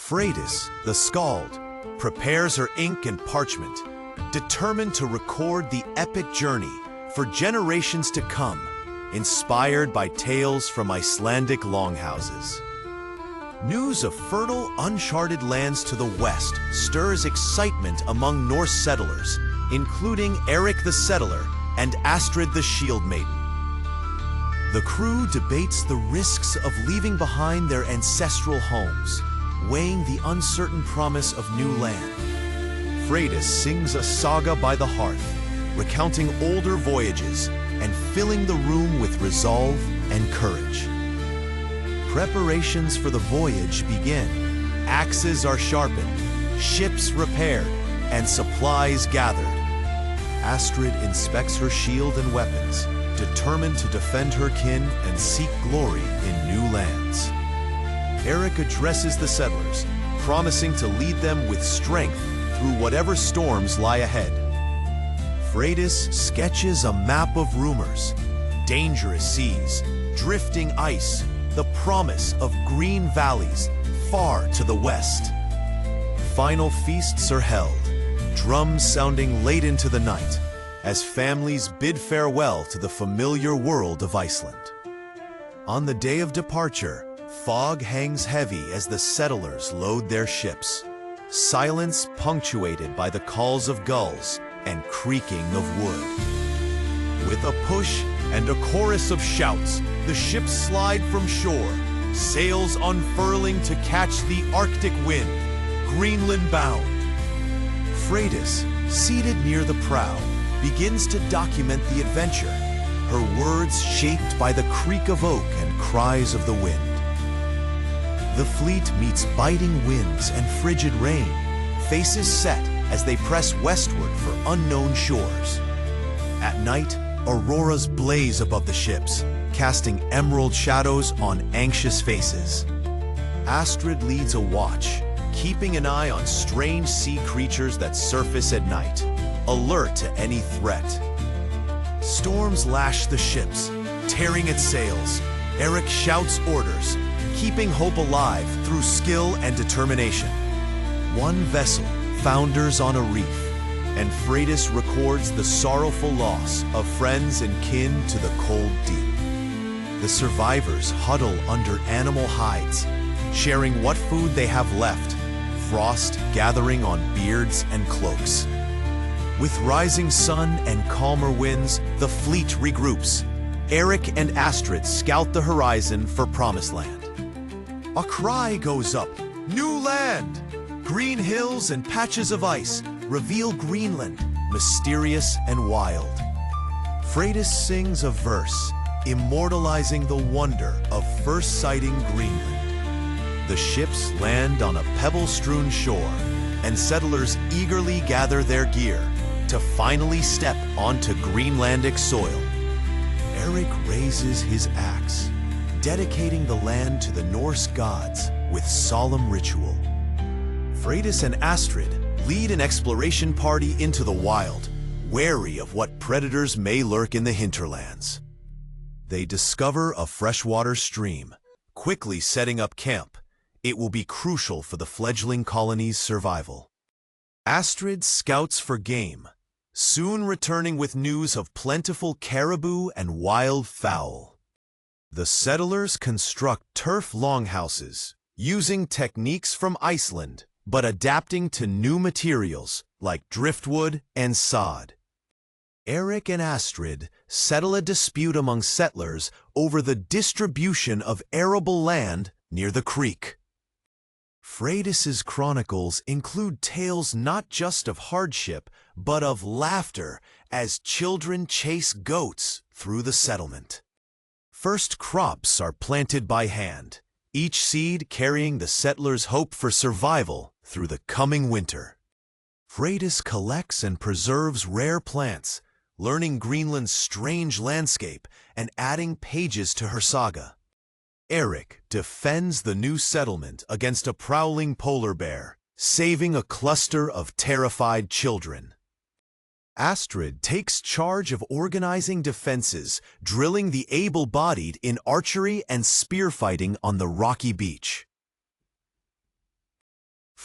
Freydis, the skald, prepares her ink and parchment, determined to record the epic journey for generations to come, inspired by tales from Icelandic longhouses. News of fertile, uncharted lands to the west stirs excitement among Norse settlers, including Eric the Settler and Astrid the Shield Maiden. The crew debates the risks of leaving behind their ancestral homes, weighing the uncertain promise of new land. Freydis sings a saga by the hearth, recounting older voyages and filling the room with resolve and courage. Preparations for the voyage begin. Axes are sharpened, ships repaired, and supplies gathered. Astrid inspects her shield and weapons, determined to defend her kin and seek glory in new lands. Eric addresses the settlers, promising to lead them with strength through whatever storms lie ahead. Freydis sketches a map of rumors, dangerous seas, drifting ice, the promise of green valleys far to the west. Final feasts are held, drums sounding late into the night, as families bid farewell to the familiar world of Iceland. On the day of departure, fog hangs heavy as the settlers load their ships, silence punctuated by the calls of gulls and creaking of wood. With a push and a chorus of shouts, the ships slide from shore, sails unfurling to catch the Arctic wind, Greenland bound. Freydis, seated near the prow, begins to document the adventure, her words shaped by the creak of oak and cries of the wind. The fleet meets biting winds and frigid rain, faces set as they press westward for unknown shores. At night, auroras blaze above the ships, casting emerald shadows on anxious faces. Astrid leads a watch, keeping an eye on strange sea creatures that surface at night, alert to any threat. Storms lash the ships, tearing at sails. Eric shouts orders, keeping hope alive through skill and determination. One vessel founders on a reef, and Freydis records the sorrowful loss of friends and kin to the cold deep. The survivors huddle under animal hides, sharing what food they have left, frost gathering on beards and cloaks. With rising sun and calmer winds, the fleet regroups. Eric and Astrid scout the horizon for Promised Land. A cry goes up, "New land!" Green hills and patches of ice reveal Greenland, mysterious and wild. Freydis sings a verse, immortalizing the wonder of first sighting Greenland. The ships land on a pebble-strewn shore, and settlers eagerly gather their gear to finally step onto Greenlandic soil. Eric raises his axe, dedicating the land to the Norse gods with solemn ritual. Freydis and Astrid lead an exploration party into the wild, wary of what predators may lurk in the hinterlands. They discover a freshwater stream, quickly setting up camp. It will be crucial for the fledgling colony's survival. Astrid scouts for game, soon returning with news of plentiful caribou and wild fowl. The settlers construct turf longhouses, using techniques from Iceland, but adapting to new materials like driftwood and sod. Eric and Astrid settle a dispute among settlers over the distribution of arable land near the creek. Freydis's chronicles include tales not just of hardship, but of laughter as children chase goats through the settlement. First crops are planted by hand, each seed carrying the settlers' hope for survival through the coming winter. Freydis collects and preserves rare plants, learning Greenland's strange landscape and adding pages to her saga. Eric defends the new settlement against a prowling polar bear, saving a cluster of terrified children. Astrid takes charge of organizing defenses, drilling the able-bodied in archery and spearfighting on the rocky beach.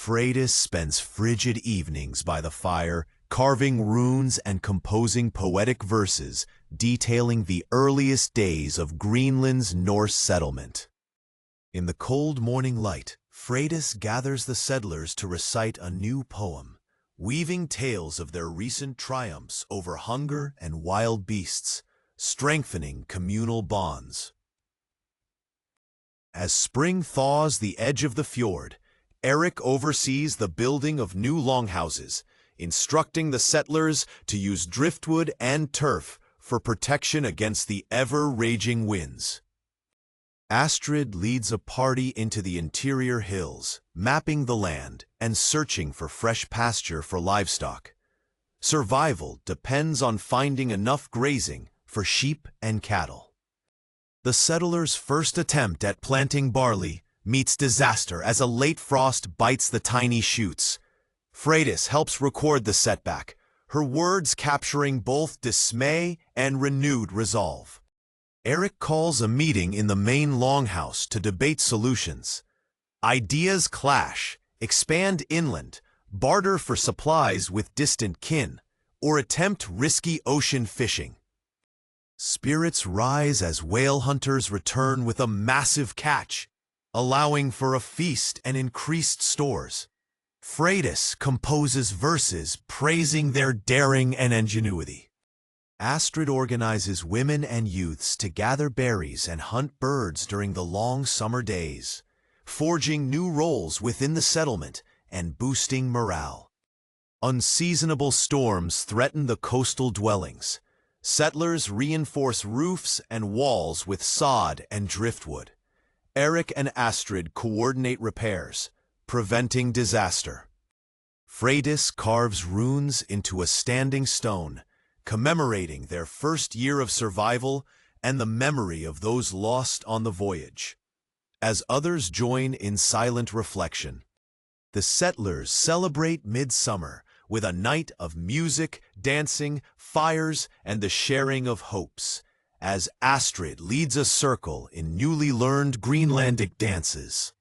Freydis spends frigid evenings by the fire, carving runes and composing poetic verses detailing the earliest days of Greenland's Norse settlement. In the cold morning light, Freydis gathers the settlers to recite a new poem, weaving tales of their recent triumphs over hunger and wild beasts, strengthening communal bonds. As spring thaws the edge of the fjord, Eric oversees the building of new longhouses, instructing the settlers to use driftwood and turf for protection against the ever-raging winds. Astrid leads a party into the interior hills, mapping the land and searching for fresh pasture for livestock. Survival depends on finding enough grazing for sheep and cattle. The settlers' first attempt at planting barley meets disaster as a late frost bites the tiny shoots. Freydis helps record the setback, her words capturing both dismay and renewed resolve. Eric calls a meeting in the main longhouse to debate solutions. Ideas clash: expand inland, barter for supplies with distant kin, or attempt risky ocean fishing. Spirits rise as whale hunters return with a massive catch, allowing for a feast and increased stores. Freydis composes verses praising their daring and ingenuity. Astrid organizes women and youths to gather berries and hunt birds during the long summer days, forging new roles within the settlement and boosting morale. Unseasonable storms threaten the coastal dwellings. Settlers reinforce roofs and walls with sod and driftwood. Eric and Astrid coordinate repairs, preventing disaster. Freydis carves runes into a standing stone, commemorating their first year of survival and the memory of those lost on the voyage. As others join in silent reflection, the settlers celebrate midsummer with a night of music, dancing, fires, and the sharing of hopes, as Astrid leads a circle in newly learned Greenlandic dances.